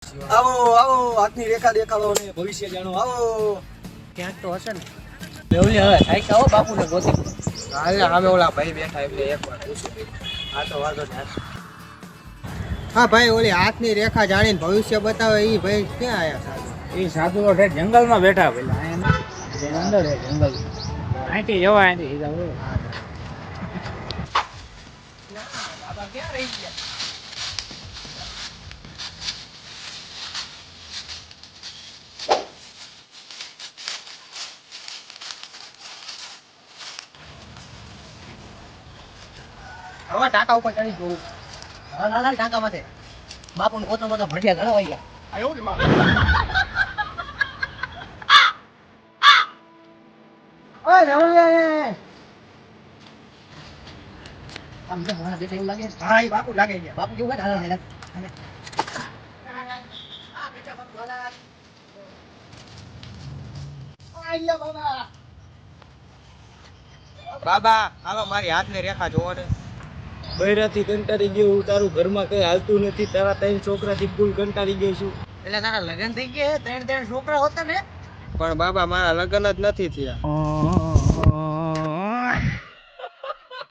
આવો આવો હાથની રેખા દેખાડો ને ભવિષ્ય જાણો આવો ક્યાંક તો હશે ને લેવલી હવે સાઈક આવો બાપુને ગોતી હાલે અમે ઓલા ભાઈ બેઠા એટલે એકવાર પૂછું આ તો વાંધો નહીં હા ભાઈ ઓલી હાથની રેખા જાણીને ભવિષ્ય બતાવે એ ભાઈ ક્યાં આયા એ સાધુ તો જંગલમાં બેઠા પેલા અંદર જંગલ અહીંથી જવા અહીંથી સીધા બોલો બાબા ક્યાં રહી ગયા હવે ટાંકા ઉપર ચડી જોઉં લાલ ટાંકા માથે બાપુ પોતો પોતો ભટિયા ઘણા વાઈ ગયા ઓય રવળિયા આમ તો મને દેખાય એવું લાગે હા એ બાપુ લાગે ગયા બાપુ કેવું હાલ હાલ બાબા હાલો મારી હાથની રેખા જોવો ને બૈરાથી કંટાળી ગયો તારું ઘરમાં કઈ હાલતું નથી તારા ત્રણ છોકરાથી ફૂલ કંટાળી ગયો છું એટલે તારા લગ્ન થઈ ગયા ત્રણ છોકરા હોતા ને પણ બાબા મારા લગ્ન જ નથી થયા